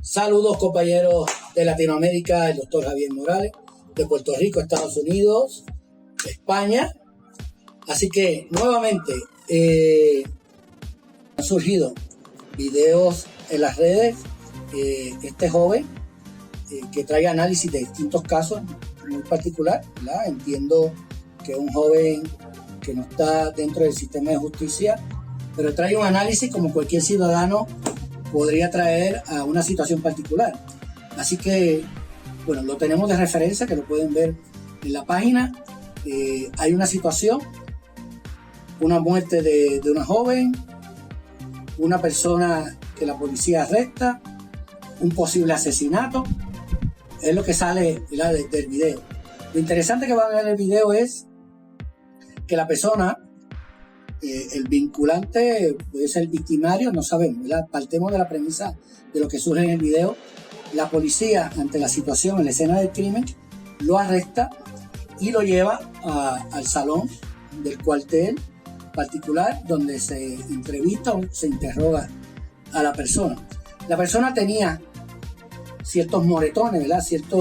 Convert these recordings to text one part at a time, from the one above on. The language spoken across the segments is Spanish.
Saludos, compañeros de Latinoamérica, el doctor Javier Morales, de Puerto Rico, Estados Unidos, España. Así que nuevamente han surgido videos en las redes. Este joven que trae análisis de distintos casos muy particular, ¿verdad? Entiendo que es un joven que no está dentro del sistema de justicia, pero trae un análisis como cualquier ciudadano podría traer a una situación particular. Así que, bueno, lo tenemos de referencia, que lo pueden ver en la página. Hay una situación, una muerte de una joven, una persona que la policía arresta, un posible asesinato. Es lo que sale, ¿verdad?, del video. Lo interesante que van a ver en el video es que la persona, el vinculante, puede ser el victimario, no sabemos, ¿verdad? Partemos de la premisa de lo que surge en el video. La policía, ante la situación en la escena del crimen, lo arresta y lo lleva al salón del cuartel particular, donde se entrevista o se interroga a la persona. La persona tenía ciertos moretones, ¿verdad? Cierta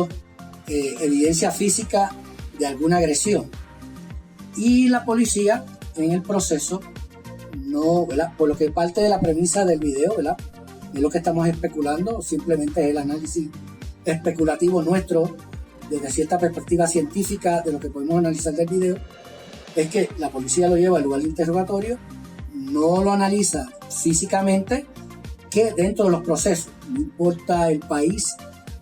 evidencia física de alguna agresión. Y la policía, en el proceso, no, ¿verdad?, por lo que parte de la premisa del video, ¿verdad?, es lo que estamos especulando, simplemente es el análisis especulativo nuestro desde cierta perspectiva científica de lo que podemos analizar del video, es que la policía lo lleva al lugar de interrogatorio, no lo analiza físicamente, que dentro de los procesos, no importa el país,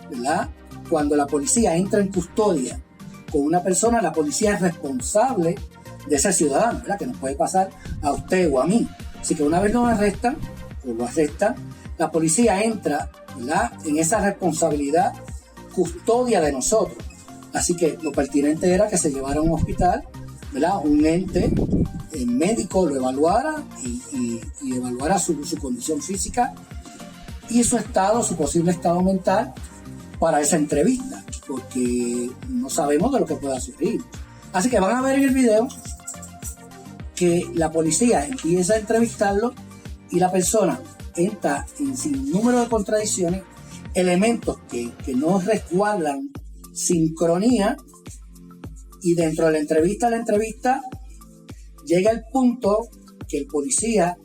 ¿verdad?, cuando la policía entra en custodia con una persona, la policía es responsable de ese ciudadano, ¿verdad?, que nos puede pasar a usted o a mí. Así que una vez nos arrestan, o lo arrestan, la policía entra, ¿verdad?, en esa responsabilidad, custodia de nosotros. Así que lo pertinente era que se llevara a un hospital, ¿verdad?, un ente, el médico lo evaluara y evaluara su condición física y su estado, su posible estado mental para esa entrevista, porque no sabemos de lo que pueda surgir. Así que van a ver en el video que la policía empieza a entrevistarlo y la persona entra en sin número de contradicciones, elementos que no resguardan sincronía, y dentro de la entrevista llega el punto que el policía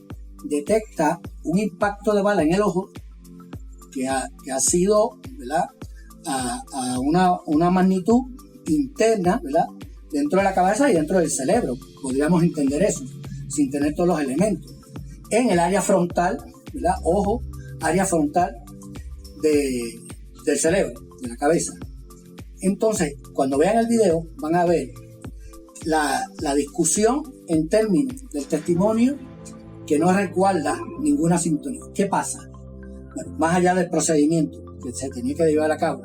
detecta un impacto de bala en el ojo que ha sido, ¿verdad?, a una magnitud interna, ¿verdad?, dentro de la cabeza y dentro del cerebro. Podríamos entender eso sin tener todos los elementos. En el área frontal, ¿verdad?, ojo, área frontal del cerebro, de la cabeza. Entonces, cuando vean el video, van a ver la discusión en términos del testimonio que no recuerda ninguna sintonía. ¿Qué pasa? Bueno, más allá del procedimiento que se tenía que llevar a cabo,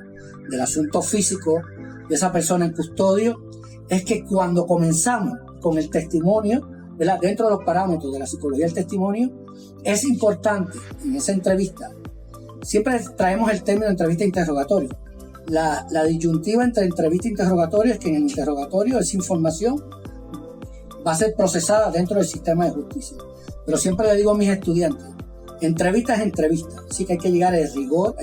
del asunto físico de esa persona en custodio, es que cuando comenzamos con el testimonio, ¿verdad?, dentro de los parámetros de la psicología del testimonio, es importante en esa entrevista, siempre traemos el término de entrevista e interrogatorio. La disyuntiva entre entrevista e interrogatorio es que en el interrogatorio esa información va a ser procesada dentro del sistema de justicia. Pero siempre le digo a mis estudiantes, entrevista es entrevista, así que hay que llevar el rigor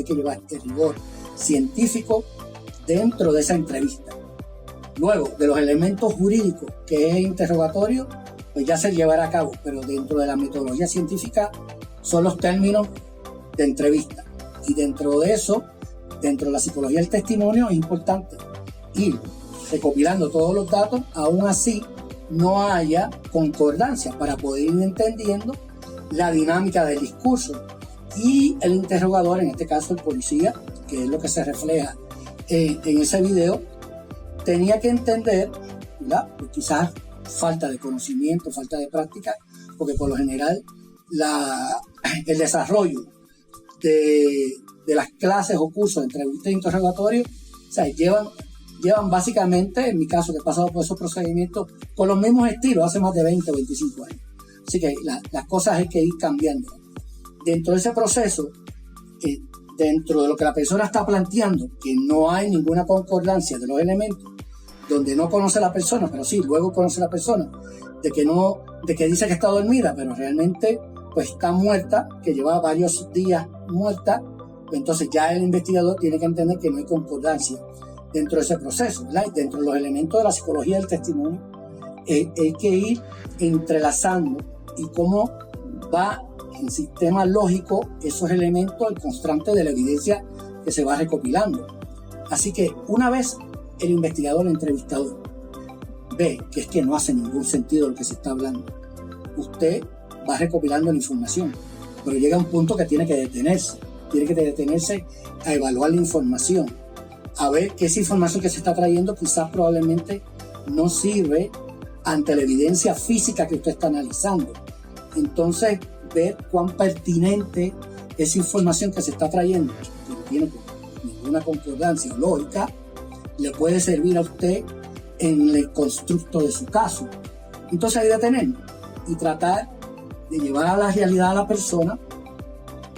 científico dentro de esa entrevista. Luego, de los elementos jurídicos que es el interrogatorio, pues ya se llevará a cabo, pero dentro de la metodología científica son los términos de entrevista. Y dentro de eso, dentro de la psicología del testimonio, es importante ir recopilando todos los datos, aún así no haya concordancia, para poder ir entendiendo la dinámica del discurso. Y el interrogador, en este caso el policía, que es lo que se refleja en ese video, tenía que entender, ¿verdad?, pues quizás falta de conocimiento, falta de práctica, porque por lo general el desarrollo de las clases o cursos de entrevista e interrogatorio, o sea, llevan básicamente, en mi caso que he pasado por esos procedimientos, con los mismos estilos hace más de 20 o 25 años. Así que las cosas hay que ir cambiando. Dentro de ese proceso, dentro de lo que la persona está planteando, que no hay ninguna concordancia de los elementos, donde no conoce a la persona, pero sí, luego conoce a la persona, de que dice que está dormida, pero realmente pues está muerta, que lleva varios días muerta, Entonces ya el investigador tiene que entender que no hay concordancia dentro de ese proceso, ¿verdad? Y dentro de los elementos de la psicología del testimonio, hay que ir entrelazando y cómo va en sistema lógico esos elementos al constante de la evidencia que se va recopilando. Así que una vez el investigador, el entrevistador, ve que es que no hace ningún sentido lo que se está hablando, usted va recopilando la información, pero llega a un punto que tiene que detenerse a evaluar la información, a ver que esa información que se está trayendo quizás probablemente no sirve ante la evidencia física que usted está analizando. Entonces, ver cuán pertinente esa información que se está trayendo, que no tiene ninguna concordancia lógica, le puede servir a usted en el constructo de su caso. Entonces hay que detenernos y tratar de llevar a la realidad a la persona,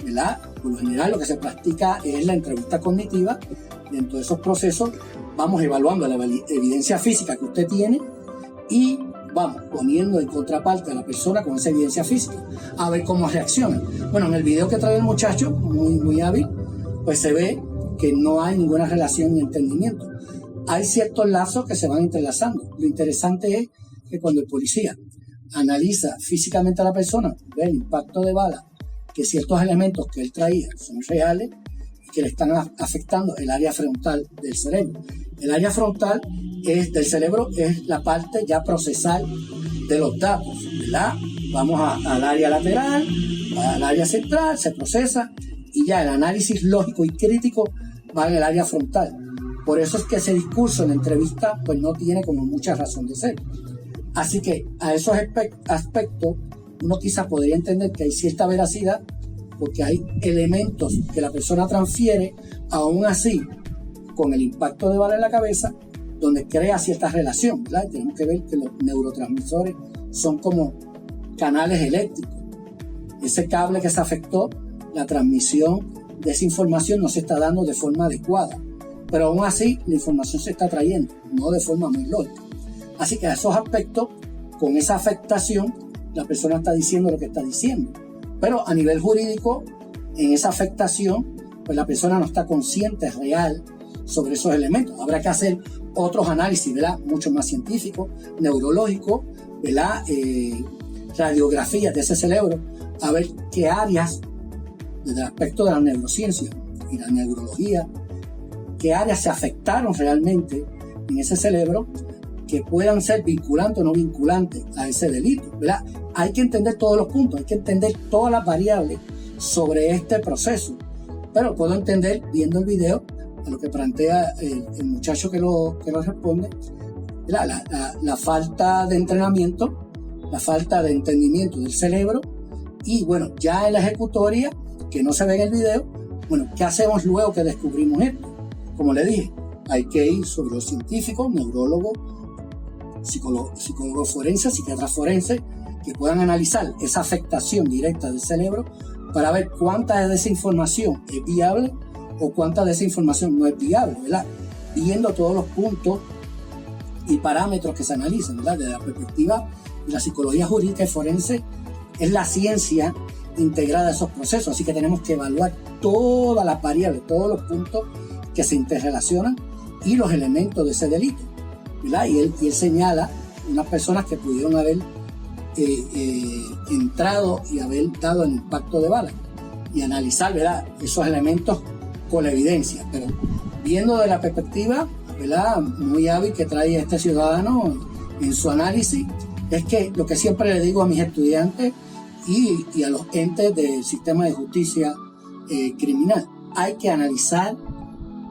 ¿verdad? Por lo general lo que se practica es la entrevista cognitiva. Dentro de esos procesos vamos evaluando la evidencia física que usted tiene y vamos poniendo en contraparte a la persona con esa evidencia física a ver cómo reacciona. Bueno, en el video que trae el muchacho, muy hábil, pues se ve que no hay ninguna relación ni entendimiento. Hay ciertos lazos que se van entrelazando. Lo interesante es que cuando el policía analiza físicamente a la persona, ve el impacto de bala, que ciertos elementos que él traía son reales y que le están afectando el área frontal del cerebro. El área frontal del cerebro es la parte ya procesal de los datos, ¿verdad? Vamos al área lateral, al área central, se procesa y ya el análisis lógico y crítico va en el área frontal. Por eso es que ese discurso en la entrevista pues no tiene como mucha razón de ser. Así que a esos aspectos uno quizás podría entender que hay cierta veracidad porque hay elementos que la persona transfiere, aún así con el impacto de bala en la cabeza, donde crea cierta relación, ¿verdad? Tenemos que ver que los neurotransmisores son como canales eléctricos. Ese cable que se afectó, la transmisión de esa información no se está dando de forma adecuada, pero aún así la información se está trayendo, no de forma muy lógica. Así que a esos aspectos, con esa afectación, la persona está diciendo lo que está diciendo. Pero a nivel jurídico, en esa afectación, pues la persona no está consciente, real, sobre esos elementos. Habrá que hacer otros análisis, ¿verdad? Mucho más científicos, neurológicos, ¿verdad? Radiografías de ese cerebro, a ver qué áreas, desde el aspecto de la neurociencia y la neurología, qué áreas se afectaron realmente en ese cerebro que puedan ser vinculantes o no vinculantes a ese delito, ¿verdad? Hay que entender todos los puntos, hay que entender todas las variables sobre este proceso, pero puedo entender, viendo el video, a lo que plantea el muchacho que lo responde, la falta de entrenamiento, la falta de entendimiento del cerebro y, bueno, ya en la ejecutoria, que no se ve en el video, bueno, ¿qué hacemos luego que descubrimos esto? Como le dije, hay que ir sobre los científicos, neurólogos, psicólogos forenses, psiquiatras forenses, que puedan analizar esa afectación directa del cerebro para ver cuánta de esa información es viable o cuánta de esa información no es viable, ¿verdad? Viendo todos los puntos y parámetros que se analizan, ¿verdad? Desde la perspectiva de la psicología jurídica y forense, es la ciencia integrada a esos procesos, así que tenemos que evaluar todas las variables, todos los puntos que se interrelacionan y los elementos de ese delito, ¿verdad? Y él señala unas personas que pudieron haber entrado y haber dado el impacto de bala y analizar, ¿verdad?, esos elementos con la evidencia, pero viendo de la perspectiva, ¿verdad?, muy hábil que trae este ciudadano en su análisis, es que lo que siempre le digo a mis estudiantes y a los entes del sistema de justicia criminal, hay que analizar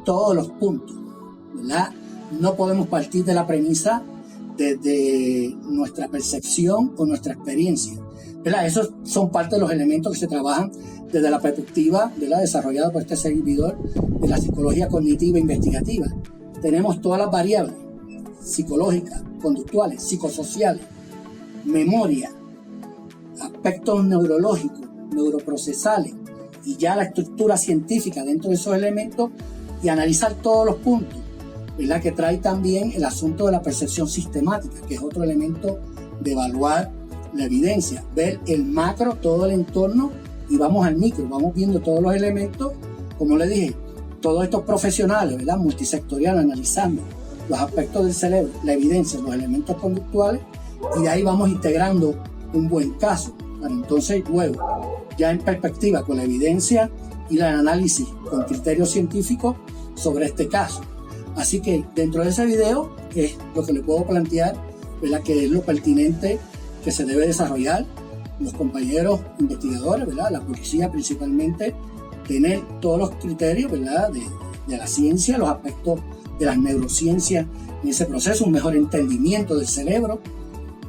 todos los puntos, ¿verdad? No podemos partir de la premisa desde nuestra percepción o nuestra experiencia, ¿verdad? Esos son parte de los elementos que se trabajan desde la perspectiva, ¿verdad?, desarrollada por este servidor de la psicología cognitiva e investigativa. Tenemos todas las variables psicológicas, conductuales, psicosociales, memoria, aspectos neurológicos, neuroprocesales y ya la estructura científica dentro de esos elementos y analizar todos los puntos, ¿verdad?, que trae también el asunto de la percepción sistemática, que es otro elemento de evaluar la evidencia, ver el macro, todo el entorno y vamos al micro, vamos viendo todos los elementos como le dije, todos estos profesionales, ¿verdad?, multisectoriales, analizando los aspectos del cerebro, la evidencia, los elementos conductuales, y de ahí vamos integrando un buen caso, para entonces luego, ya en perspectiva con la evidencia y el análisis con criterios científicos sobre este caso. Así que dentro de ese video es lo que le puedo plantear, ¿verdad?, que es lo pertinente que se debe desarrollar los compañeros investigadores, ¿verdad?, la policía principalmente, tener todos los criterios, ¿verdad?, de la ciencia, los aspectos de las neurociencias en ese proceso, un mejor entendimiento del cerebro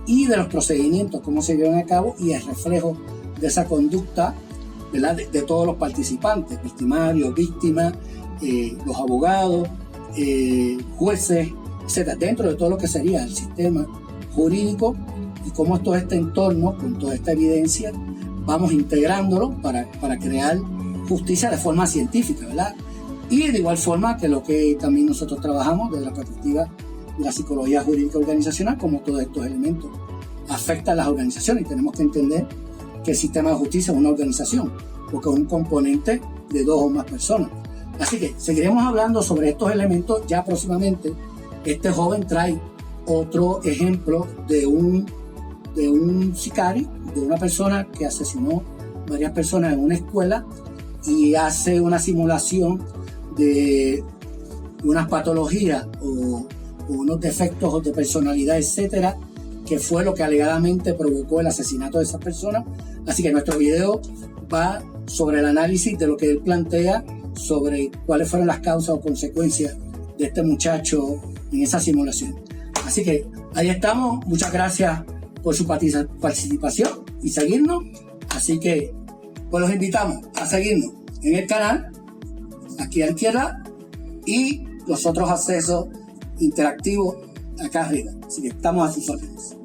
y de los procedimientos, cómo se llevan a cabo y el reflejo de esa conducta, ¿verdad?, de todos los participantes, victimarios, víctimas, los abogados, jueces, etc., dentro de todo lo que sería el sistema jurídico y cómo todo este entorno, con toda esta evidencia, vamos integrándolo para crear justicia de forma científica, ¿verdad? Y de igual forma que lo que también nosotros trabajamos desde la perspectiva de la psicología jurídica organizacional, como todos estos elementos afectan a las organizaciones, y tenemos que entender que el sistema de justicia es una organización, porque es un componente de 2 o más personas. Así que seguiremos hablando sobre estos elementos ya próximamente. Este joven trae otro ejemplo de un sicario, de una persona que asesinó varias personas en una escuela y hace una simulación de unas patologías o unos defectos de personalidad, etcétera, que fue lo que alegadamente provocó el asesinato de esas personas. Así que nuestro video va sobre el análisis de lo que él plantea sobre cuáles fueron las causas o consecuencias de este muchacho en esa simulación. Así que ahí estamos. Muchas gracias por su participación y seguirnos. Así que pues los invitamos a seguirnos en el canal, aquí a la izquierda, y los otros accesos interactivos acá arriba. Así que estamos a sus órdenes.